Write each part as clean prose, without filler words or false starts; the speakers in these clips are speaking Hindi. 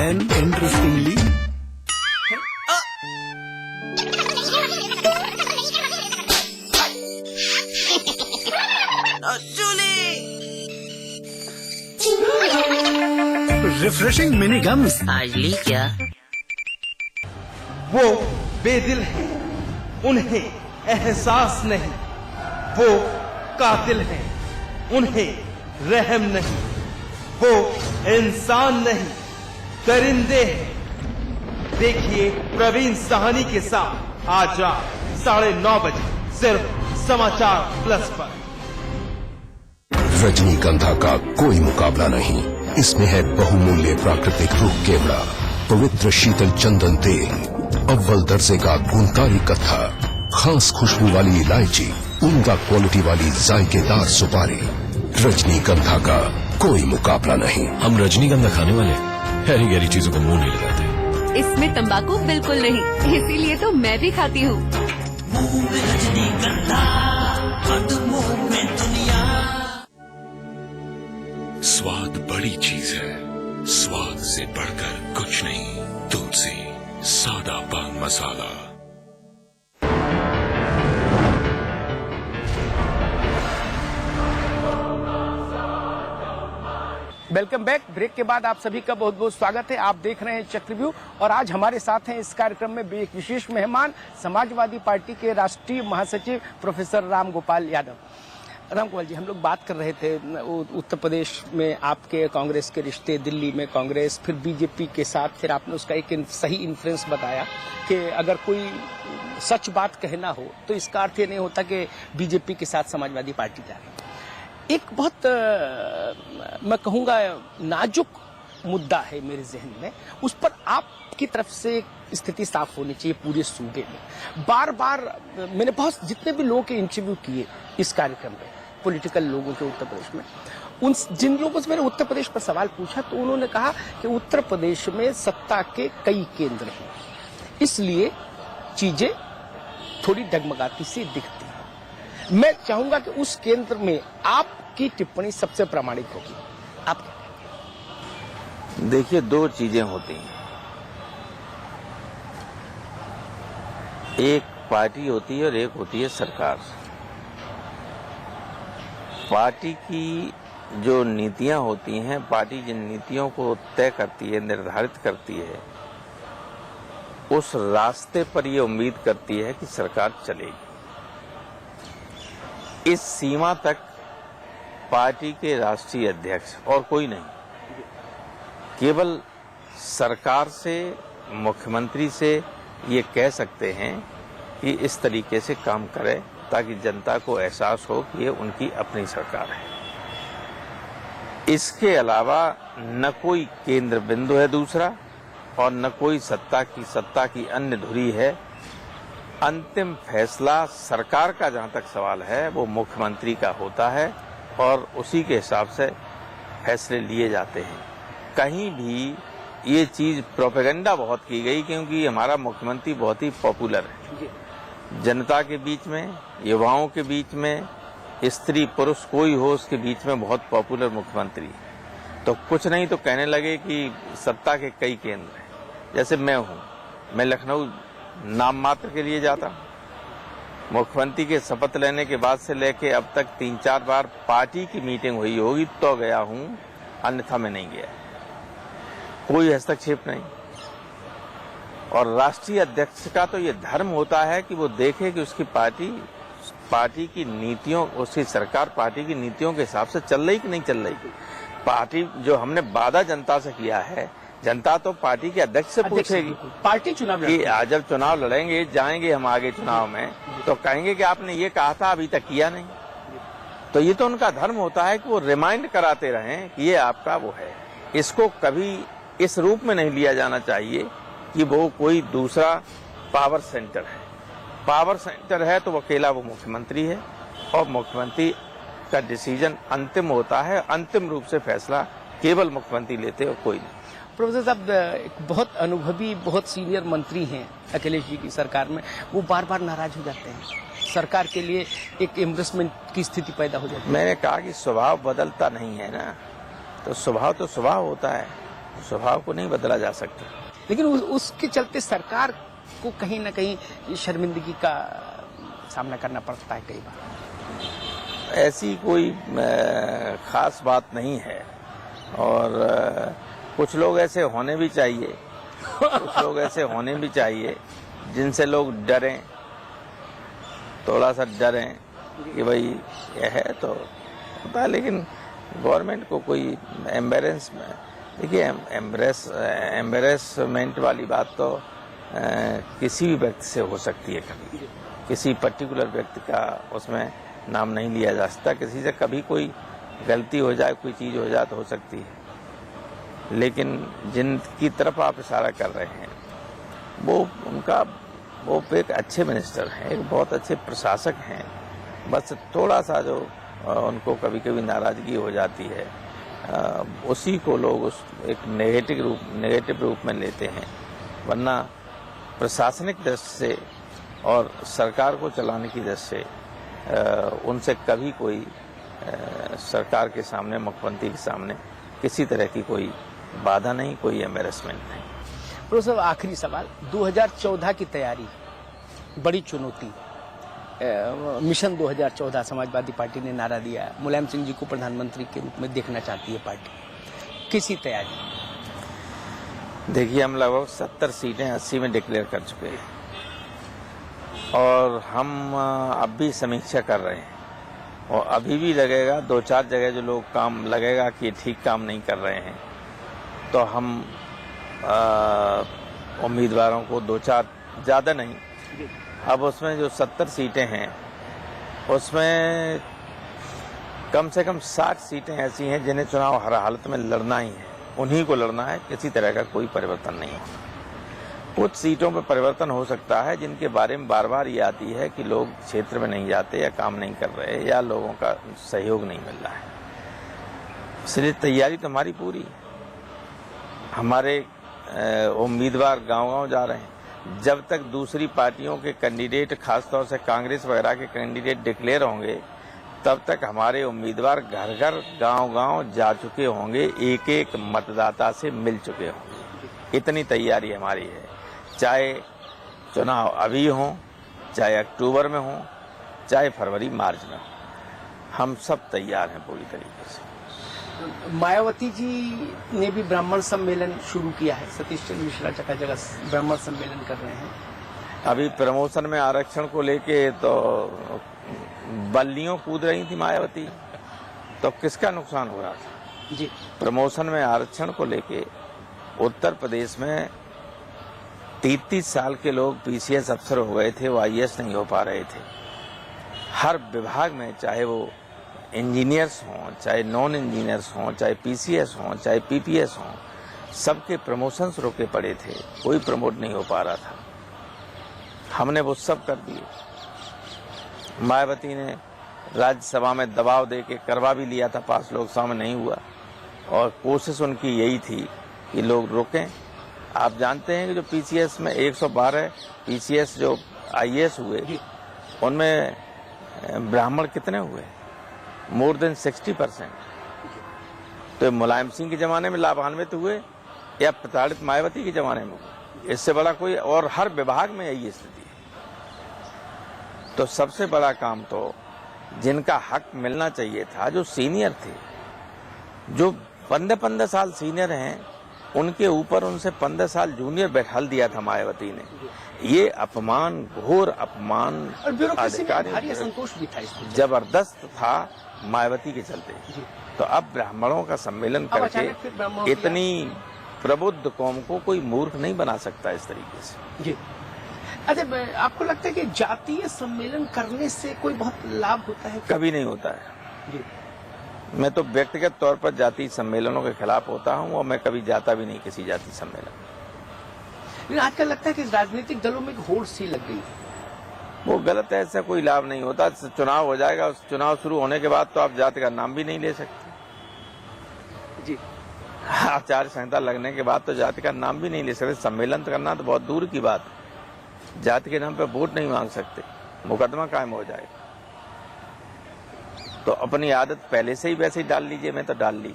And interestingly, refreshing mini gums. आज ली क्या? वो बेदिल हैं, उन्हें एहसास नहीं। वो कातिल हैं, उन्हें रहम नहीं। वो इंसान नहीं, दरिंदे हैं। देखिए प्रवीण साहनी के साथ आज रात 9:30 बजे सिर्फ समाचार प्लस पर। रजनीगंधा का कोई मुकाबला नहीं। इसमें है बहुमूल्य प्राकृतिक रूप केवड़ा, पवित्र शीतल चंदन तेल, अव्वल दर्जे का गुणकारी कथा, खास खुशबू वाली इलायची, उम्दा क्वालिटी वाली जायकेदार सुपारी। रजनीगंधा का कोई मुकाबला नहीं। हम रजनीगंधा खाने वाले हैरी गहरी चीजों को मुंह नहीं लगाते। इसमें तंबाकू बिल्कुल नहीं, इसीलिए तो मैं भी खाती हूँ। स्वाद बड़ी चीज है, स्वाद से बढ़कर कुछ नहीं। तुलसी सादा पान मसाला। Welcome back. ब्रेक के बाद आप सभी का बहुत बहुत स्वागत है। आप देख रहे हैं चक्रव्यूह और आज हमारे साथ हैं इस कार्यक्रम में एक विशेष मेहमान, समाजवादी पार्टी के राष्ट्रीय महासचिव प्रोफेसर राम गोपाल यादव। राम गोपाल जी, हम लोग बात कर रहे थे उत्तर प्रदेश में आपके कांग्रेस के रिश्ते, दिल्ली में कांग्रेस, फिर बीजेपी के साथ, फिर आपने उसका एक सही इन्फ्लुएंस बताया कि अगर कोई सच बात कहना हो तो इसका अर्थ ये नहीं होता कि बीजेपी के साथ समाजवादी पार्टी जा रही है। एक बहुत मैं कहूँगा नाजुक मुद्दा है मेरे जहन में, उस पर आपकी तरफ से स्थिति साफ होनी चाहिए पूरे सूबे में। बार बार मैंने बहुत जितने भी लोगों के इंटरव्यू किए इस कार्यक्रम में, पॉलिटिकल लोगों के उत्तर प्रदेश में, उन जिन लोगों से मैंने उत्तर प्रदेश पर सवाल पूछा तो उन्होंने कहा कि उत्तर प्रदेश में सत्ता के कई केंद्र हैं, इसलिए चीजें थोड़ी डगमगाती सी दिखती हैं। मैं चाहूंगा कि उस केंद्र में आपकी टिप्पणी सबसे प्रामाणिक होगी। आप देखिए, दो चीजें होती हैं। एक पार्टी होती है और एक होती है सरकार। पार्टी की जो नीतियां होती हैं, पार्टी जिन नीतियों को तय करती है, निर्धारित करती है, उस रास्ते पर ये उम्मीद करती है कि सरकार चलेगी। इस सीमा तक पार्टी के राष्ट्रीय अध्यक्ष और कोई नहीं, केवल सरकार से, मुख्यमंत्री से ये कह सकते हैं कि इस तरीके से काम करें ताकि जनता को एहसास हो कि ये उनकी अपनी सरकार है। इसके अलावा न कोई केंद्र बिंदु है दूसरा, और न कोई सत्ता की अन्य धुरी है। अंतिम फैसला सरकार का जहां तक सवाल है वो मुख्यमंत्री का होता है और उसी के हिसाब से फैसले लिए जाते हैं। कहीं भी ये चीज प्रोपेगेंडा बहुत की गई क्योंकि हमारा मुख्यमंत्री बहुत ही पॉपुलर है, जनता के बीच में, युवाओं के बीच में, स्त्री पुरुष कोई हो उसके बीच में बहुत पॉपुलर मुख्यमंत्री। तो कुछ नहीं तो कहने लगे कि सत्ता के कई केंद्र हैं। जैसे मैं हूं, मैं लखनऊ नाम मात्र के लिए जाता हूं। मुख्यमंत्री के शपथ लेने के बाद से लेके अब तक 3-4 बार पार्टी की मीटिंग हुई होगी तो गया हूं, अन्यथा मैं नहीं गया। कोई हस्तक्षेप नहीं। और राष्ट्रीय अध्यक्ष का तो ये धर्म होता है कि वो देखे कि उसकी पार्टी की नीतियों, उसकी सरकार पार्टी की नीतियों के हिसाब से चल रही कि नहीं चल रही। पार्टी जो हमने वादा जनता से किया है, जनता तो पार्टी के अध्यक्ष से पूछेगी। पार्टी चुनाव जब चुनाव लड़ेंगे, जाएंगे हम आगे चुनाव में, तो कहेंगे कि आपने ये कहा था, अभी तक किया नहीं। तो ये तो उनका धर्म होता है कि वो रिमाइंड कराते रहें कि ये आपका वो है। इसको कभी इस रूप में नहीं लिया जाना चाहिए कि वो कोई दूसरा पावर सेंटर है। पावर सेंटर है तो अकेला वो मुख्यमंत्री है और मुख्यमंत्री का डिसीजन अंतिम होता है। अंतिम रूप से फैसला केवल मुख्यमंत्री लेते और कोई नहीं। प्रोफेसर साहब, एक बहुत अनुभवी, बहुत सीनियर मंत्री हैं अखिलेश जी की सरकार में, वो बार बार नाराज हो जाते हैं, सरकार के लिए एक एम्बेरसमेंट की स्थिति पैदा हो जाती है। मैंने कहा कि स्वभाव बदलता नहीं है ना, तो स्वभाव होता है। स्वभाव को नहीं बदला जा सकता। लेकिन उसके चलते सरकार को कहीं ना कहीं शर्मिंदगी का सामना करना पड़ता है कई बार। ऐसी कोई खास बात नहीं है और कुछ लोग ऐसे होने भी चाहिए, कुछ लोग ऐसे होने भी चाहिए जिनसे लोग डरें, थोड़ा सा डरें कि भाई यह है तो होता है। लेकिन गवर्नमेंट को कोई एम्बेरसमेंट वाली बात तो किसी भी व्यक्ति से हो सकती है। कभी किसी पर्टिकुलर व्यक्ति का उसमें नाम नहीं लिया जा सकता। किसी से कभी कोई गलती हो जाए, कोई चीज हो जाए तो हो सकती है, लेकिन जिनकी तरफ आप इशारा कर रहे हैं वो एक अच्छे मिनिस्टर हैं, एक बहुत अच्छे प्रशासक हैं। बस थोड़ा सा जो उनको कभी कभी नाराजगी हो जाती है, उसी को लोग उस एक नेगेटिव रूप में लेते हैं। वरना प्रशासनिक दृष्टि से और सरकार को चलाने की दृष्टि से उनसे कभी कोई सरकार के सामने, मुख्यमंत्री के सामने किसी तरह की कोई बाधा नहीं, कोई एम्बेरसमेंट नहीं। प्रोफेसर, आखिरी सवाल, 2014 की तैयारी, बड़ी चुनौती, मिशन 2014 समाजवादी पार्टी ने नारा दिया, मुलायम सिंह जी को प्रधानमंत्री के रूप में देखना चाहती है पार्टी, किसी तैयारी? देखिए, हम लगभग 70 सीटें 80 में डिक्लेयर कर चुके हैं और हम अब भी समीक्षा कर रहे हैं और अभी भी लगेगा 2-4 जगह जो लोग काम लगेगा कि ठीक काम नहीं कर रहे हैं तो हम उम्मीदवारों को 2-4, ज़्यादा नहीं, अब उसमें जो 70 सीटें हैं उसमें कम से कम 60 सीटें ऐसी हैं जिन्हें चुनाव हर हालत में लड़ना ही है, उन्हीं को लड़ना है, किसी तरह का कोई परिवर्तन नहीं होगा। कुछ सीटों पर परिवर्तन हो सकता है जिनके बारे में बार बार ये आती है कि लोग क्षेत्र में नहीं जाते या काम नहीं कर रहे या लोगों का सहयोग नहीं मिल रहा है। इसलिए तैयारी तो हमारी पूरी है। हमारे उम्मीदवार गांव-गांव जा रहे हैं। जब तक दूसरी पार्टियों के कैंडिडेट, खासतौर से कांग्रेस वगैरह के कैंडिडेट डिक्लेयर होंगे, तब तक हमारे उम्मीदवार घर घर, गांव-गांव जा चुके होंगे, एक एक मतदाता से मिल चुके होंगे। इतनी तैयारी हमारी है। चाहे चुनाव अभी हो, चाहे अक्टूबर में हो, चाहे फरवरी मार्च में हो, हम सब तैयार हैं पूरी तरीके से। मायावती जी ने भी ब्राह्मण सम्मेलन शुरू किया है, सतीश चंद्र मिश्रा जगह जगह ब्राह्मण सम्मेलन कर रहे हैं। अभी प्रमोशन में आरक्षण को लेके तो बल्लियों कूद रही थी मायावती, तो किसका नुकसान हो रहा था जी? प्रमोशन में आरक्षण को लेके उत्तर प्रदेश में 33 साल के लोग पीसीएस अफसर हो गए थे, वो आईएएस नहीं हो पा रहे थे। हर विभाग में, चाहे वो इंजीनियर्स हों, चाहे नॉन इंजीनियर्स हों, चाहे पीसीएस हों, चाहे पीपीएस हों, सबके प्रमोशंस रोके पड़े थे, कोई प्रमोट नहीं हो पा रहा था। हमने वो सब कर दिए। मायावती ने राज्यसभा में दबाव दे के करवा भी लिया था पास, लोकसभा में नहीं हुआ और कोशिश उनकी यही थी कि लोग रोकें। आप जानते हैं कि जो पीसीएस में 112 पीसीएस जो आईएएस हुए, उनमें ब्राह्मण कितने हुए? More than 60%। तो मुलायम सिंह के जमाने में लाभान्वित हुए या प्रताड़ित मायावती के जमाने में हुए? इससे बड़ा कोई, और हर विभाग में यही स्थिति है। तो सबसे बड़ा काम तो जिनका हक मिलना चाहिए था, जो सीनियर थे, जो 15-15 साल सीनियर हैं, उनके ऊपर उनसे 15 साल जूनियर बैठाल दिया था मायावती ने। ये अपमान, घोर अपमान, अधिकारी संतोष भी था इसमें, जबरदस्त था मायावती के चलते। तो अब ब्राह्मणों का सम्मेलन करके इतनी प्रबुद्ध कौम को कोई मूर्ख नहीं बना सकता इस तरीके से। जी। अच्छा, आपको लगता है कि जातीय सम्मेलन करने से कोई बहुत लाभ होता है? कभी नहीं होता है जी। मैं तो व्यक्तिगत तौर पर जातीय सम्मेलनों के खिलाफ होता हूं और मैं कभी जाता भी नहीं किसी जातीय सम्मेलन। लेकिन आजकल लगता है कि राजनीतिक दलों में एक होड़ सी लग गई है। वो गलत है, ऐसा कोई लाभ नहीं होता। चुनाव हो जाएगा, उस चुनाव शुरू होने के बाद तो आप जाति का नाम भी नहीं ले सकते जी। आचार संहिता लगने के बाद तो जाति का नाम भी नहीं ले सकते। सम्मेलन करना तो बहुत दूर की बात है। जाति के नाम पे वोट नहीं मांग सकते, मुकदमा कायम हो जाएगा। तो अपनी आदत पहले से ही वैसे ही डाल लीजिए। मैं तो डाल ली।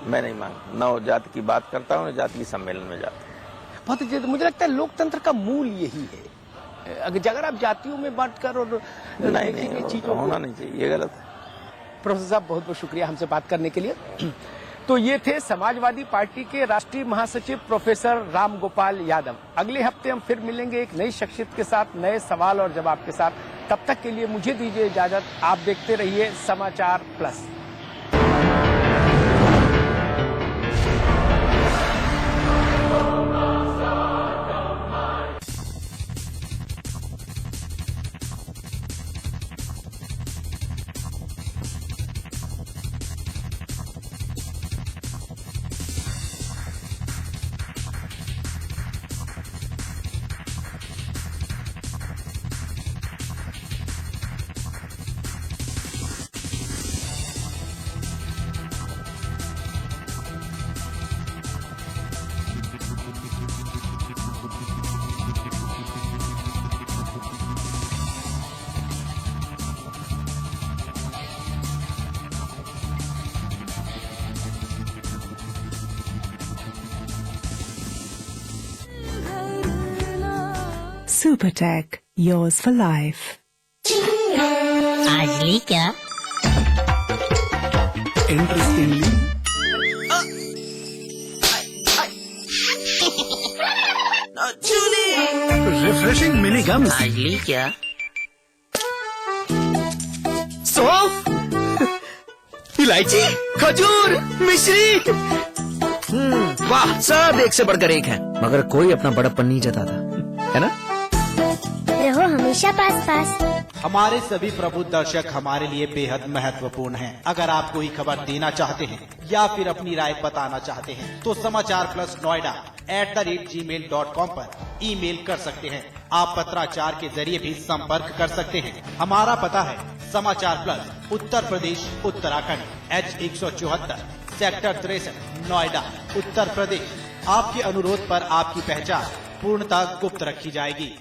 मैं नहीं मांगता, न जाति की बात करता हूँ न जाति के सम्मेलन में जाता हूँ। बहुत मुझे लगता है लोकतंत्र का मूल यही है, अगर आप जातियों में बांटकर और नहीं चीजों होना नहीं चाहिए, ये गलत है। प्रोफेसर साहब बहुत बहुत शुक्रिया हमसे बात करने के लिए। तो ये थे समाजवादी पार्टी के राष्ट्रीय महासचिव प्रोफेसर राम गोपाल यादव। अगले हफ्ते हम फिर मिलेंगे एक नई शख्सियत के साथ, नए सवाल और जवाब के साथ। तब तक के लिए मुझे दीजिए इजाजत। आप देखते रहिए Samachar Plus. Supertech, yours for life. आजली क्या? Interestingly refreshing mini gums. आजली क्या? इलायची, खजूर, मिश्री, वाह, सब एक से बढ़कर एक है, मगर कोई अपना बड़प्पन नहीं जताता, है ना? रहो हमेशा पास पास। हमारे सभी प्रबुद्ध दर्शक हमारे लिए बेहद महत्वपूर्ण हैं। अगर आप कोई खबर देना चाहते हैं या फिर अपनी राय बताना चाहते हैं तो समाचार प्लस नोएडा @gmail.com पर ईमेल कर सकते हैं। आप पत्राचार के जरिए भी संपर्क कर सकते हैं। हमारा पता है समाचार plus, Uttar Pradesh, Uttarakhand, H174, sector 63, Noida, Uttar Pradesh. आपके अनुरोध पर आपकी पहचान पूर्णतः गुप्त रखी जाएगी।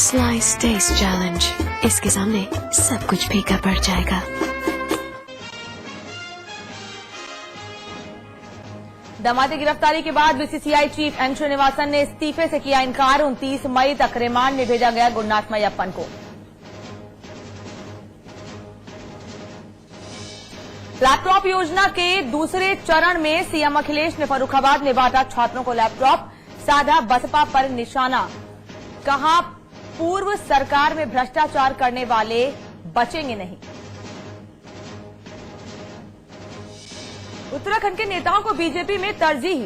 Slice Taste Challenge, इसके सामने सब कुछ फीका पड़ जाएगा। दमादी गिरफ्तारी के बाद बीसीसीआई चीफ एन श्रीनिवासन ने इस्तीफे से किया इनकार। 29 मई तक रिमांड में भेजा गया गुरुनाथ मय्यप्पन को। लैपटॉप योजना के दूसरे चरण में सीएम अखिलेश ने फर्रुखाबाद में बांटा छात्रों को लैपटॉप, साधा बसपा पर निशाना। कहा पूर्व सरकार में भ्रष्टाचार करने वाले बचेंगे नहीं। उत्तराखंड के नेताओं को बीजेपी में तरजीह,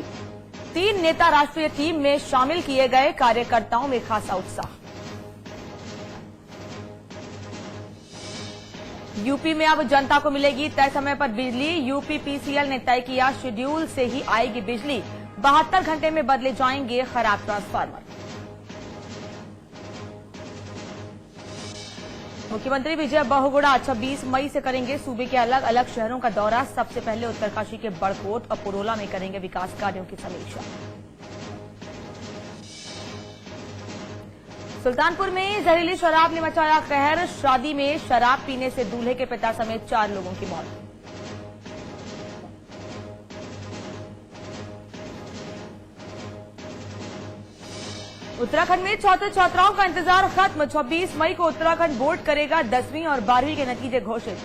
3 नेता राष्ट्रीय टीम में शामिल किए गए। कार्यकर्ताओं में खासा उत्साह। यूपी में अब जनता को मिलेगी तय समय पर बिजली। यूपीपीसीएल ने तय किया शेड्यूल से ही आएगी बिजली। 72 घंटे में बदले जाएंगे खराब ट्रांसफार्मर। मुख्यमंत्री विजय बहुगुणा 26 मई से करेंगे सूबे के अलग अलग शहरों का दौरा। सबसे पहले उत्तरकाशी के बड़कोट और पुरोला में करेंगे विकास कार्यों की समीक्षा। सुल्तानपुर में जहरीली शराब ने मचाया कहर। शादी में शराब पीने से दूल्हे के पिता समेत 4 लोगों की मौत। उत्तराखंड में छात्र छात्राओं का इंतजार खत्म। 26 मई को उत्तराखंड बोर्ड करेगा 10वीं और 12वीं के नतीजे घोषित।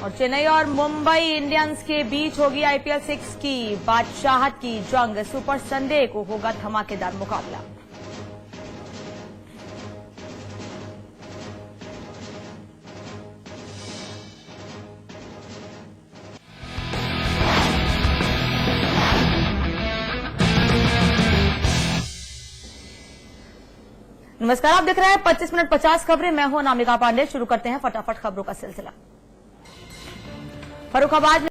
और चेन्नई और मुंबई इंडियंस के बीच होगी आईपीएल 6 की बादशाहत की जंग। सुपर संडे को होगा धमाकेदार मुकाबला। नमस्कार, आप देख रहे हैं 25 मिनट 50 खबरें। मैं हूं अनामिका पांडे। शुरू करते हैं फटाफट खबरों का सिलसिला। फर्रुखाबाद